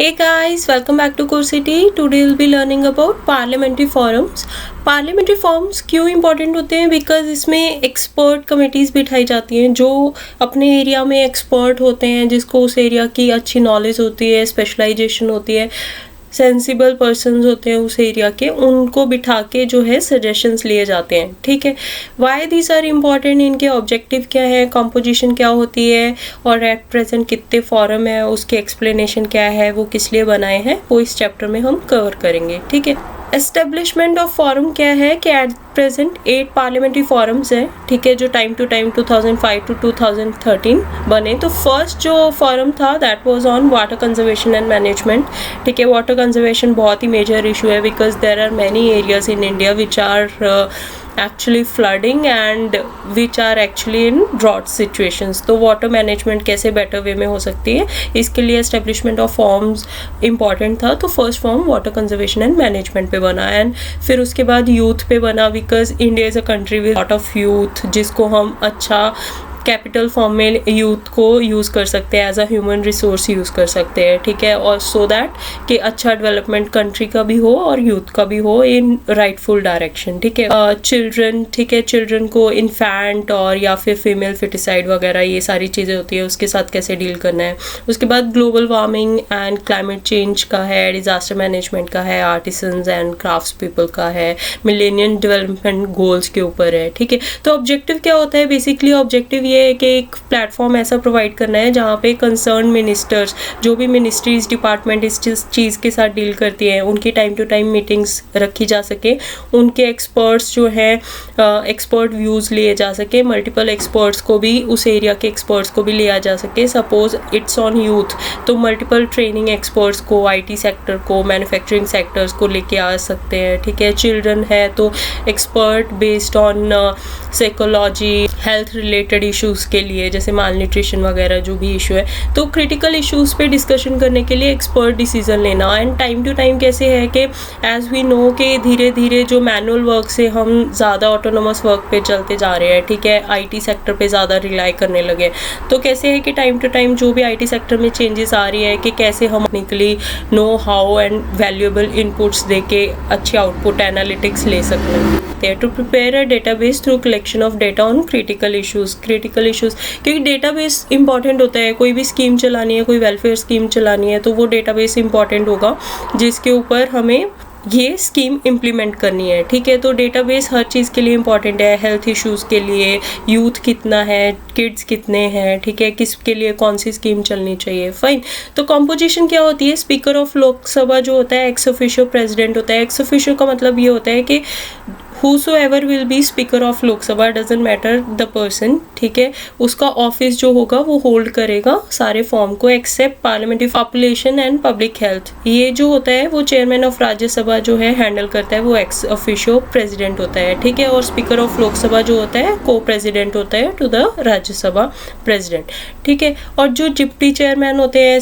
Hey guys, welcome back to Coursity. Today we'll be learning about Parliamentary Forums. Parliamentary Forums क्यों important होते हैं? Because इसमें expert committees बिठाई जाती हैं जो अपने एरिया में एक्सपर्ट होते हैं, जिसको उस एरिया की अच्छी नॉलेज होती है, स्पेशलाइजेशन होती है, सेंसिबल पर्सन्स होते हैं उस एरिया के, उनको बिठा के जो है सजेशंस लिए जाते हैं. ठीक है, वाई दीज आर इम्पॉर्टेंट, इनके ऑब्जेक्टिव क्या है, कंपोजिशन क्या होती है और एट प्रेजेंट कितने फॉरम है, उसके एक्सप्लेनेशन क्या है, वो किस लिए बनाए हैं, वो इस चैप्टर में हम कवर करेंगे. ठीक है, एस्टेब्लिशमेंट ऑफ फॉरम क्या है कि एट प्रेजेंट 8 पार्लियामेंट्री फॉरम्स हैं. ठीक है, जो टाइम टू टाइम 2005 to 2013 बने. तो फर्स्ट जो फॉरम था that was on water conservation and management. ठीक है, वाटर कंजर्वेशन बहुत ही मेजर इशू है because there are many areas in India which are actually flooding and which are actually in drought situations. तो water management कैसे better way में हो सकती है, इसके लिए establishment of forms important था. तो first form water conservation and management पे बना and फिर उसके बाद youth पे बना because India is a country with lot of youth, जिसको हम अच्छा कैपिटल फॉर्म में यूथ को यूज़ कर सकते हैं, as a human resource use कर सकते हैं. ठीक है, और सो दैट कि अच्छा डेवलपमेंट कंट्री का भी हो और यूथ का भी हो इन राइटफुल डायरेक्शन. ठीक है, चिल्ड्रन, ठीक है, चिल्ड्रन को इन्फेंट और या फिर फीमेल फिटिसाइड वगैरह ये सारी चीज़ें होती है, उसके साथ कैसे डील करना है. उसके बाद global warming and climate change का है, डिजास्टर मैनेजमेंट का है, आर्टिसंस एंड क्राफ्ट्स पीपल का है, मिलेनियम डेवलपमेंट गोल्स के ऊपर है. ठीक है, तो ऑब्जेक्टिव क्या होता है, बेसिकली ऑब्जेक्टिव ये है कि एक प्लेटफॉर्म ऐसा प्रोवाइड करना है जहाँ पे कंसर्न मिनिस्टर्स, जो भी मिनिस्ट्रीज डिपार्टमेंट इस चीज़ के साथ डील करती हैं, उनकी टाइम टू टाइम मीटिंग्स रखी जा सके, उनके एक्सपर्ट्स जो हैं एक्सपर्ट व्यूज़ लिए जा सके, मल्टीपल एक्सपर्ट्स को भी, उस एरिया के एक्सपर्ट्स को भी लिया जा सके. सपोज इट्स ऑन यूथ तो मल्टीपल ट्रेनिंग एक्सपर्ट्स को, IT सेक्टर को, मैन्युफैक्चरिंग सेक्टर्स को लेके आ सकते हैं. ठीक है, चिल्ड्रन है तो expert based on psychology, health related issues के लिए, जैसे माल न्यूट्रिशन वगैरह जो भी इशू है, तो क्रिटिकल इश्यूज़ पे डिस्कशन करने के लिए एक्सपर्ट डिसीजन लेना. एंड टाइम टू टाइम कैसे है कि एज वी नो कि धीरे धीरे जो मैनुअल वर्क से हम ज़्यादा ऑटोनोमस वर्क पे चलते जा रहे हैं. ठीक है, IT सेक्टर पे ज़्यादा रिलाई करने लगे. तो कैसे है कि टाइम टू टाइम जो भी IT सेक्टर में चेंजेस आ रही है कि कैसे हम technically know how and valuable inputs दे के अच्छे आउटपुट एनालिटिक्स ले सकते हैं. To prepare a database through collection of data on critical issues. Critical issues क्योंकि डेटाबेस इंपॉर्टेंट होता है, कोई भी स्कीम चलानी है, कोई वेलफेयर स्कीम चलानी है, तो वो डेटाबेस इंपॉर्टेंट होगा जिसके ऊपर हमें ये स्कीम इम्प्लीमेंट करनी है. ठीक है, तो डेटाबेस हर चीज़ के लिए इंपॉर्टेंट है, हेल्थ इश्यूज़ के लिए, यूथ कितना है, किड्स कितने हैं, ठीक है, किसके लिए कौन सी स्कीम चलनी चाहिए. फाइन, तो कॉम्पोजिशन क्या होती है, स्पीकर ऑफ लोकसभा जो होता है एक्स ऑफिशियो प्रेसिडेंट होता है. एक्स ऑफिशियो का मतलब ये होता है कि whosoever will be speaker of Lok Sabha, doesn't matter the person. ठीक है, उसका ऑफिस जो होगा वो होल्ड करेगा सारे फॉर्म को except parliamentary population and public health. ये जो होता है वो चेयरमैन ऑफ राज्यसभा जो है हैंडल करता है, वो एक्स ऑफिशियो प्रेसिडेंट होता है. ठीक है, और स्पीकर ऑफ लोकसभा जो होता है को प्रेसिडेंट होता है टू द राज्यसभा प्रेसिडेंट. ठीक है, और जो डिप्टी चेयरमैन होते हैं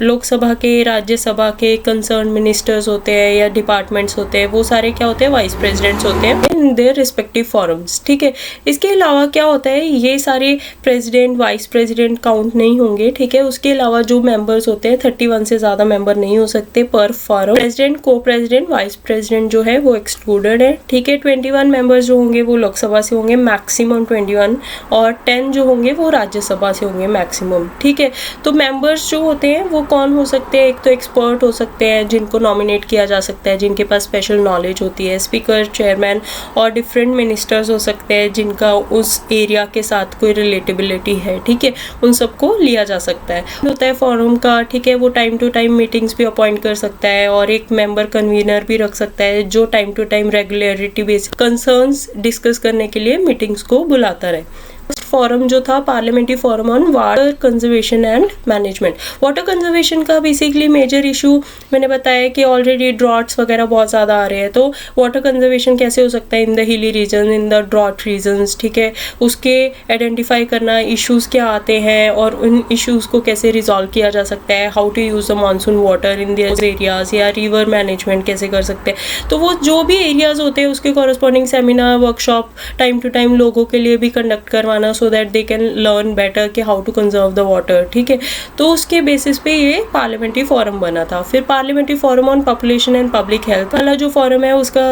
लोकसभा के, राज्यसभा के, कंसर्न मिनिस्टर्स होते हैं या डिपार्टमेंट्स होते हैं, वो सारे क्या होते हैं, वाइस प्रेसिडेंट्स होते हैं इन देयर रिस्पेक्टिव फॉरम्स. ठीक है, इसके अलावा क्या होता है, ये सारे प्रेसिडेंट, वाइस प्रेसिडेंट काउंट नहीं होंगे. ठीक है, उसके अलावा जो मेंबर्स होते हैं 31 से ज़्यादा मेंबर नहीं हो सकते पर फॉरम. प्रेसिडेंट, को प्रेसिडेंट, वाइस प्रेसिडेंट जो है वो एक्सक्लूडेड है. ठीक है, 21 मेंबर्स जो होंगे वो लोकसभा से होंगे, मैक्सिमम 21, और 10 जो होंगे वो राज्यसभा से होंगे मैक्सिमम. ठीक है, तो मेंबर्स जो होते हैं वो कौन हो सकते हैं, एक तो एक्सपर्ट हो सकते हैं जिनको नॉमिनेट किया जा सकता है, जिनके पास स्पेशल नॉलेज होती है, स्पीकर, चेयरमैन, और डिफरेंट मिनिस्टर्स हो सकते हैं जिनका उस एरिया के साथ कोई रिलेटेबिलिटी है. ठीक है, उन सबको लिया जा सकता है. होता है फॉरम का. ठीक है, वो टाइम टू टाइम मीटिंग्स भी अपॉइंट कर सकता है और एक मेंबर कन्वीनर भी रख सकता है जो time to time regularity based concerns discuss करने के लिए मीटिंग्स को बुलाता रहे. फॉरम जो था parliamentary forum on water conservation and management. Water conservation का बेसिकली मेजर इशू मैंने बताया कि ऑलरेडी ड्रॉट्स वगैरह बहुत ज़्यादा आ रहे हैं, तो वाटर कंजर्वेशन कैसे हो सकता है in the hilly region, in the drought regions. ठीक है, उसके आइडेंटिफाई करना, इश्यूज़ क्या आते हैं और उन इश्यूज़ को कैसे रिजॉल्व किया जा सकता है, how to use the monsoon water in this areas, या रिवर मैनेजमेंट कैसे कर सकते हैं. तो वो जो भी एरियाज़ होते हैं उसके corresponding seminar, workshop time to time लोगों के लिए भी कंडक्ट करवाना कराना so that they can learn better कि how to conserve the water, ठीक है। तो उसके बेसिस पे ये पार्लियामेंट्री फोरम बना था। फिर parliamentary forum on population and public health वाला जो फोरम है उसका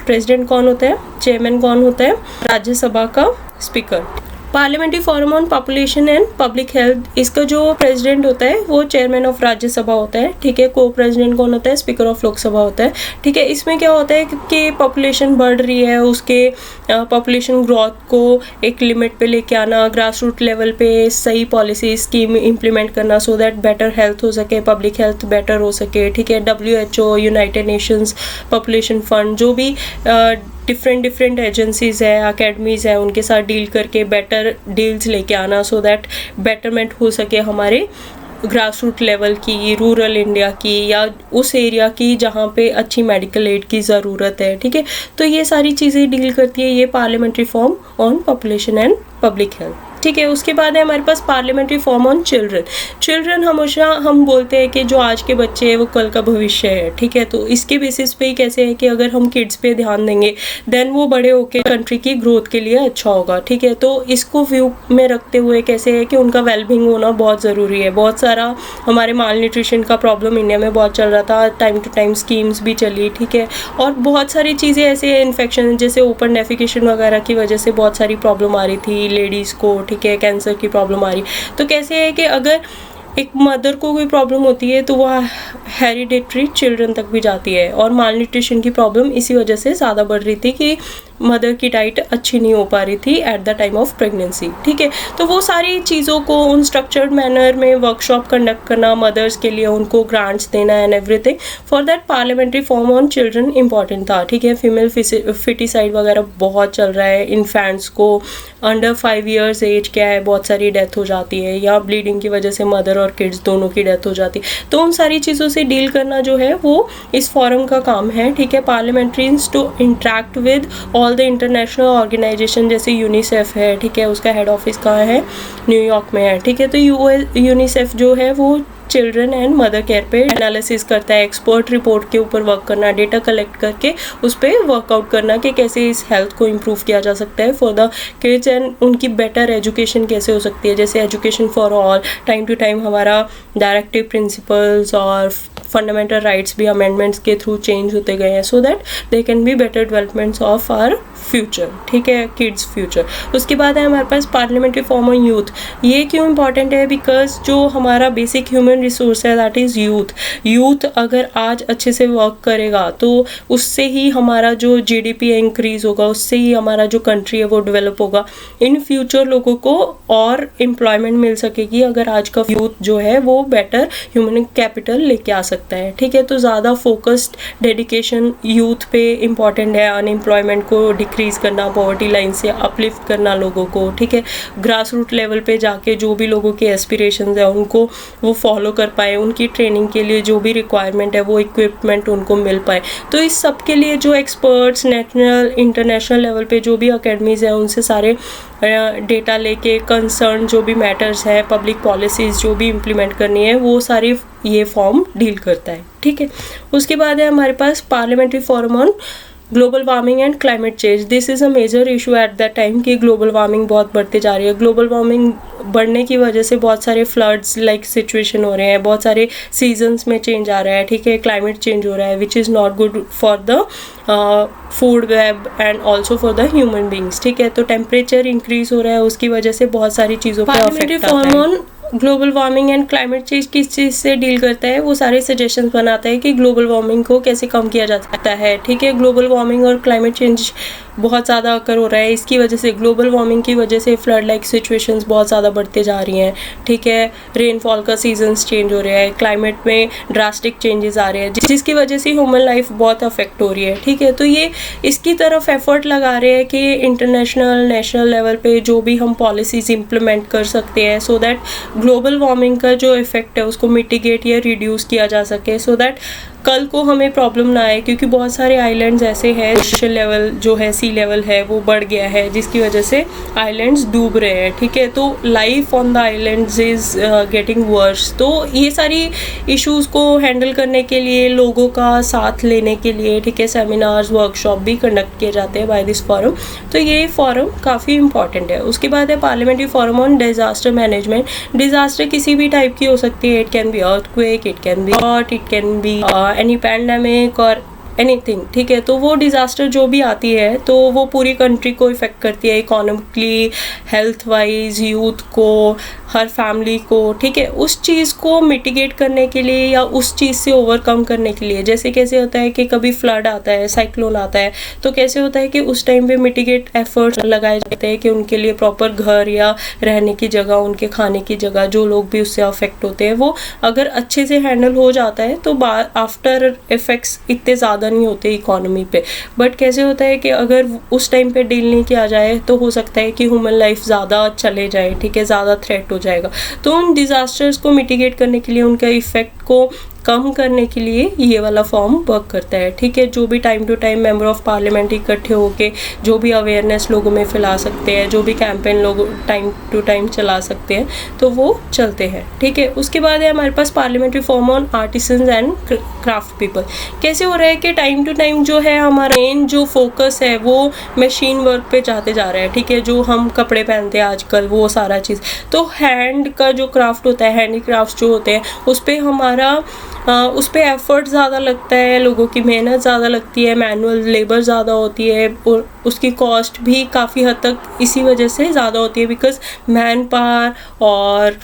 प्रेसिडेंट कौन होता है, चेयरमैन कौन होता है, राज्यसभा का speaker. Parliamentary forum on population and public health, इसका जो प्रेसिडेंट होता है वो चेयरमैन ऑफ राज्यसभा होता है, ठीक है। को प्रेसिडेंट कौन होता है, स्पीकर ऑफ लोकसभा होता है, ठीक है। इसमें क्या होता है कि पॉपुलेशन बढ़ रही है, उसके पॉपुलेशन ग्रोथ को एक लिमिट पे लेके आना, ग्रास रूट लेवल पे सही पॉलिसी स्कीम इम्प्लीमेंट करना सो दैट बेटर हेल्थ हो सके, पब्लिक हेल्थ बेटर हो सके, ठीक है। WHO, United Nations population fund, जो भी डिफरेंट एजेंसीज है, अकेडमीज है, उनके साथ डील करके बेटर डील्स लेके आना सो दैट बेटरमेंट हो सके हमारे ग्रास रूट लेवल की, रूरल इंडिया की, या उस एरिया की जहाँ पे अच्छी मेडिकल एड की ज़रूरत है, ठीक है। तो ये सारी चीज़ें डील करती है ये parliamentary form on population and public health, ठीक है। उसके बाद है हमारे पास पार्लियामेंट्री फॉर्म ऑन चिल्ड्रन। हमेशा हम बोलते हैं कि जो आज के बच्चे हैं वो कल का भविष्य है, ठीक है। तो इसके बेसिस पे ही कैसे है कि अगर हम किड्स पे ध्यान देंगे देन वो बड़े होके कंट्री की ग्रोथ के लिए अच्छा होगा, ठीक है। तो इसको व्यू में रखते हुए कैसे है कि उनका वेलबींग होना बहुत ज़रूरी है। बहुत सारा हमारे माल न्यूट्रिशन का प्रॉब्लम इंडिया में बहुत चल रहा था, टाइम टू टाइम स्कीम्स भी चली, ठीक है। और बहुत सारी चीज़ें ऐसे इन्फेक्शन जैसे ओपन डेफिकेशन वगैरह की वजह से बहुत सारी प्रॉब्लम आ रही थी लेडीज़ को, ठीक है। कैंसर की प्रॉब्लम आ रही, तो कैसे है कि अगर एक मदर को कोई प्रॉब्लम होती है तो वह हेरिडेटरी चिल्ड्रन तक भी जाती है, और माल न्यूट्रिशन की प्रॉब्लम इसी वजह से ज़्यादा बढ़ रही थी कि मदर की डाइट अच्छी नहीं हो पा रही थी at the time of pregnancy, ठीक है। तो वो सारी चीज़ों को उन स्ट्रक्चर्ड मैनर में वर्कशॉप कंडक्ट करना, मदर्स के लिए उनको ग्रांट्स देना and everything, for that parliamentary form on children important था, ठीक है। फीमेल फिटिसाइड वगैरह बहुत चल रहा है, इन्फेंट्स को अंडर 5 years एज क्या है बहुत सारी डेथ हो जाती है, या ब्लीडिंग की वजह से मदर और किड्स दोनों की डेथ हो जाती है। तो उन सारी चीज़ों से डील करना जो है वो इस फॉरम का काम है, ठीक है। Parliamentarians to interact with all the international organisation, जैसे यूनिसेफ है, ठीक है। उसका हेड ऑफिस कहाँ है, न्यूयॉर्क में है, ठीक है। तो यूनिसेफ जो है वो चिल्ड्रन एंड मदर केयर पे एनालिसिस करता है, एक्सपर्ट रिपोर्ट के ऊपर वर्क करना, डेटा कलेक्ट करके उस पर वर्कआउट करना कि कैसे इस हेल्थ को इम्प्रूव किया जा सकता है फॉर द किड्स, एंड उनकी बेटर एजुकेशन कैसे हो सकती है, जैसे education for all, time to time हमारा डायरेक्टिव प्रिंसिपल्स और फंडामेंटल राइट्स भी अमेंडमेंट्स के थ्रू चेंज होते गए हैं so that they can be better developments of our future, ठीक है, किड्स फ्यूचर। उसके बाद है हमारे पास पार्लियामेंट्री फॉर्म ऑन यूथ। ये क्यों इंपॉर्टेंट है, बिकॉज जो हमारा बेसिक ह्यूमन रिसोर्स है दैट इज़ यूथ अगर आज अच्छे से वर्क करेगा तो उससे ही हमारा जो GDP इंक्रीज होगा, उससे ही हमारा जो कंट्री है वो डेवलप होगा। इन फ्यूचर लोगों को और एम्प्लॉयमेंट मिल सकेगी अगर आज का यूथ जो है वो बेटर ह्यूमन कैपिटल लेके आ सकता है, ठीक है। तो ज़्यादा फोकस्ड डेडिकेशन यूथ पे इम्पॉर्टेंट है, अनएम्प्लॉयमेंट को डिक्रीज करना, पॉवर्टी लाइन से अपलिफ्ट करना लोगों को, ठीक है। ग्रास रूट लेवल पे जाके जो भी लोगों के एस्पिरेशंस है उनको वो फॉलो कर पाए, उनकी ट्रेनिंग के लिए जो भी रिक्वायरमेंट है वो इक्विपमेंट उनको मिल पाए। तो इस सब के लिए जो एक्सपर्ट्स नेशनल इंटरनेशनल लेवल पे जो भी अकेडमीज़ हैं उनसे सारे डेटा लेके कंसर्न जो भी मैटर्स है, पब्लिक पॉलिसीज़ जो भी इम्प्लीमेंट करनी है वो सारी ये फॉर्म डील करता है, ठीक है। उसके बाद है हमारे पास parliamentary forum on global warming and climate change. This is a major issue at that time कि ग्लोबल वार्मिंग बहुत बढ़ते जा रही है। ग्लोबल वार्मिंग बढ़ने की वजह से बहुत सारे फ्लड्स लाइक सिचुएशन हो रहे हैं, बहुत सारे सीजन्स में चेंज आ रहा है, ठीक है, क्लाइमेट चेंज हो रहा है which is not good for the food web and also for the human beings, ठीक है। तो टेम्परेचर इंक्रीज हो रहा है, उसकी वजह से बहुत सारी चीज़ों पर अफेक्ट आता है। Global warming and climate change किस चीज़ से डील करता है, वो सारे सजेशंस बनाता है कि ग्लोबल वार्मिंग को कैसे कम किया जा सकता है, ठीक है। ग्लोबल वार्मिंग और क्लाइमेट चेंज बहुत ज़्यादा अकर हो रहा है, इसकी वजह से ग्लोबल वार्मिंग की वजह से फ्लड लाइक सिचुएशंस बहुत ज़्यादा बढ़ते जा रही हैं, ठीक है। रेनफॉल का सीजन्स चेंज हो रहा है, क्लाइमेट में ड्रास्टिक चेंजेस आ रहे हैं जिसकी वजह से ह्यूमन लाइफ बहुत अफेक्ट हो रही है, ठीक है। तो ये इसकी तरफ एफर्ट लगा रहे हैं कि इंटरनेशनल नेशनल लेवल पे जो भी हम पॉलिसीज़ इम्प्लीमेंट कर सकते हैं सो दैट ग्लोबल वार्मिंग का जो इफेक्ट है उसको मिटिगेट या रिड्यूस किया जा सके, सो दैट कल को हमें प्रॉब्लम ना आए, क्योंकि बहुत सारे आइलैंड्स ऐसे हैं ओशन लेवल जो है, सी लेवल है वो बढ़ गया है, जिसकी वजह से आइलैंड्स डूब रहे हैं, ठीक है। तो life on the islands is getting worse. तो ये सारी इश्यूज़ को हैंडल करने के लिए, लोगों का साथ लेने के लिए, ठीक है, सेमिनार्स वर्कशॉप भी कंडक्ट किए जाते हैं बाय दिस फोरम। तो ये फोरम काफ़ी इंपॉर्टेंट है। उसके बाद है parliamentary forum on disaster management. Disaster किसी भी टाइप की हो सकती है, it can be earthquake, it can be flood, it can be any pandemic और एनीथिंग, ठीक है। तो वो डिज़ास्टर जो भी आती है तो वो पूरी कंट्री को इफ़ेक्ट करती है, इकोनॉमिकली, हेल्थ वाइज, यूथ को, हर फैमिली को, ठीक है। उस चीज़ को मिटिगेट करने के लिए या उस चीज़ से ओवरकम करने के लिए, जैसे कैसे होता है कि कभी फ्लड आता है, साइक्लोन आता है, तो कैसे होता है कि उस टाइम पे मिटिगेट एफर्ट्स लगाए जाते हैं कि उनके लिए प्रॉपर घर या रहने की जगह, उनके खाने की जगह, जो लोग भी उससे अफेक्ट होते हैं, वो अगर अच्छे से हैंडल हो जाता है तो आफ्टर इफेक्ट्स इतने ज़्यादा नहीं होते इकोनॉमी पे। बट कैसे होता है कि अगर उस टाइम पे डील नहीं किया जाए तो हो सकता है कि ह्यूमन लाइफ ज़्यादा चले जाए, ठीक है, ज़्यादा थ्रेट हो जाएगा। तो उन डिज़ास्टर्स को मिटिगेट करने के लिए, उनका इफेक्ट को कम करने के लिए ये वाला फॉर्म वर्क करता है, ठीक है। जो भी time to time member of parliament इकट्ठे होके जो भी अवेयरनेस लोगों में फैला सकते हैं, जो भी कैंपेन लोग टाइम टू टाइम चला सकते हैं, तो वो चलते हैं, ठीक है। उसके बाद है हमारे पास parliamentary form on artisans and craft people. कैसे हो रहा है कि टाइम टू टाइम जो है हमारा मेन जो फोकस है वो मशीन वर्क पे जाते जा रहा है, ठीक है। जो हम कपड़े पहनते हैं आजकल, वो सारा चीज़, तो हैंड का जो क्राफ्ट होता है, हैंडीक्राफ्ट जो होते हैं, उस पर हमारा उस पर एफर्ट ज़्यादा लगता है, लोगों की मेहनत ज़्यादा लगती है, मैनुअल लेबर ज़्यादा होती है, और उसकी कॉस्ट भी काफ़ी हद तक इसी वजह से ज़्यादा होती है, बिकॉज मैन पावर और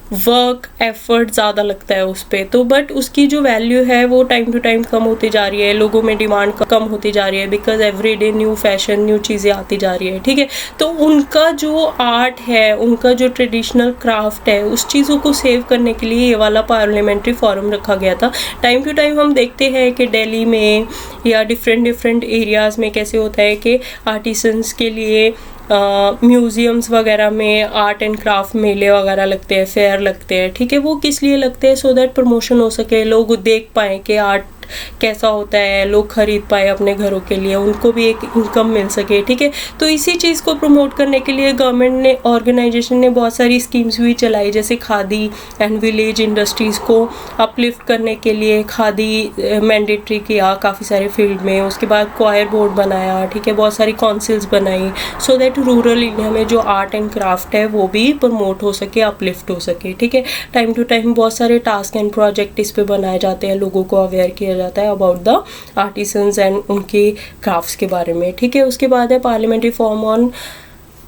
वर्क एफर्ट ज़्यादा लगता है उस पर। तो बट उसकी जो वैल्यू है वो टाइम टू टाइम कम होती जा रही है, लोगों में डिमांड कम होती जा रही है, because every day new fashion, new चीज़ें आती जा रही है, ठीक है। तो उनका जो आर्ट है, उनका जो ट्रेडिशनल क्राफ्ट है, उस चीज़ों को सेव करने के लिए ये वाला पार्लियामेंट्री फोरम रखा गया था। टाइम टू टाइम हम देखते हैं कि दिल्ली में या डिफरेंट एरियाज़ में कैसे होता है कि आर्टिसंस के लिए म्यूज़ियम्स वगैरह में आर्ट एंड क्राफ्ट मेले वगैरह लगते हैं, फेयर लगते हैं, ठीक है। वो किस लिए लगते हैं? सो दैट प्रमोशन हो सके, लोग देख पाएँ कि आर्ट कैसा होता है, लोग खरीद पाए अपने घरों के लिए, उनको भी एक इनकम मिल सके, ठीक है। तो इसी चीज़ को प्रमोट करने के लिए गवर्नमेंट ने, ऑर्गेनाइजेशन ने बहुत सारी स्कीम्स भी चलाई, जैसे खादी एंड विलेज इंडस्ट्रीज़ को अपलिफ्ट करने के लिए खादी मैंडेटरी किया काफ़ी सारे फील्ड में। उसके बाद क्वायर बोर्ड बनाया, ठीक है, बहुत सारी काउंसिल्स बनाई, सो दैट रूरल इंडिया में जो आर्ट एंड क्राफ्ट है वो भी प्रमोट हो सके, अपलिफ्ट हो सके, ठीक है। टाइम टू टाइम बहुत सारे टास्क एंड प्रोजेक्ट इस पे बनाए जाते हैं, लोगों को अवेयर किया जाता है अबाउट द आर्टिसंस एंड उनके क्राफ्ट्स के बारे में, ठीक है। उसके बाद है parliamentary form on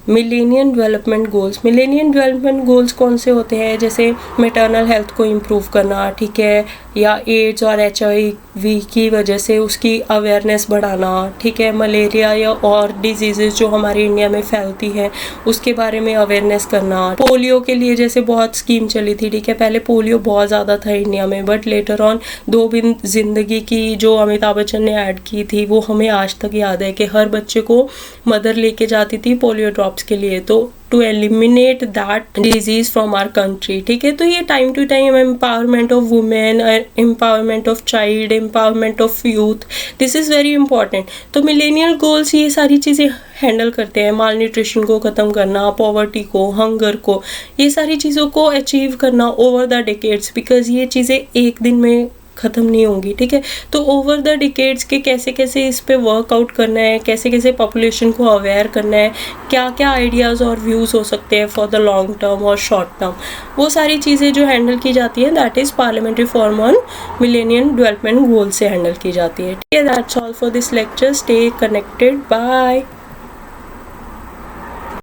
millennium development goals. Millennium development goals कौन से होते हैं? जैसे मैटरनल हेल्थ को इम्प्रूव करना, ठीक है, या एड्स और HIV की वजह से उसकी अवेयरनेस बढ़ाना, ठीक है, मलेरिया या और डिजीज़ेस जो हमारे इंडिया में फैलती हैं उसके बारे में अवेयरनेस करना। पोलियो के लिए जैसे बहुत स्कीम चली थी, ठीक है, पहले पोलियो बहुत ज़्यादा था इंडिया में, बट लेटर ऑन 2 बिन जिंदगी की जो अमिताभ बच्चन ने ऐड की थी वो हमें आज तक याद है कि हर बच्चे को मदर लेके जाती थी पोलियो ड्रॉप्स के लिए, तो to eliminate that disease from our country, ठीक है। तो ये time to time empowerment of women, empowerment of child, empowerment of youth, this is very important. तो मिलेनियल गोल्स ये सारी चीज़ें हैंडल करते हैं, माल न्यूट्रिशन को ख़त्म करना, पॉवर्टी को, हंगर को, ये सारी चीज़ों को अचीव करना ओवर द डिकेड्स, बिकॉज ये चीज़ें एक दिन में ख़त्म नहीं होंगी, ठीक है। तो ओवर द डिकेड्स के कैसे कैसे इस पे वर्कआउट करना है, कैसे कैसे पॉपुलेशन को अवेयर करना है, क्या क्या आइडियाज़ और व्यूज़ हो सकते हैं फॉर द लॉन्ग टर्म और शॉर्ट टर्म, वो सारी चीज़ें जो हैंडल की जाती हैं that is parliamentary form on millennium development goal से हैंडल की जाती है, ठीक है। That's all for this lecture, stay connected, bye.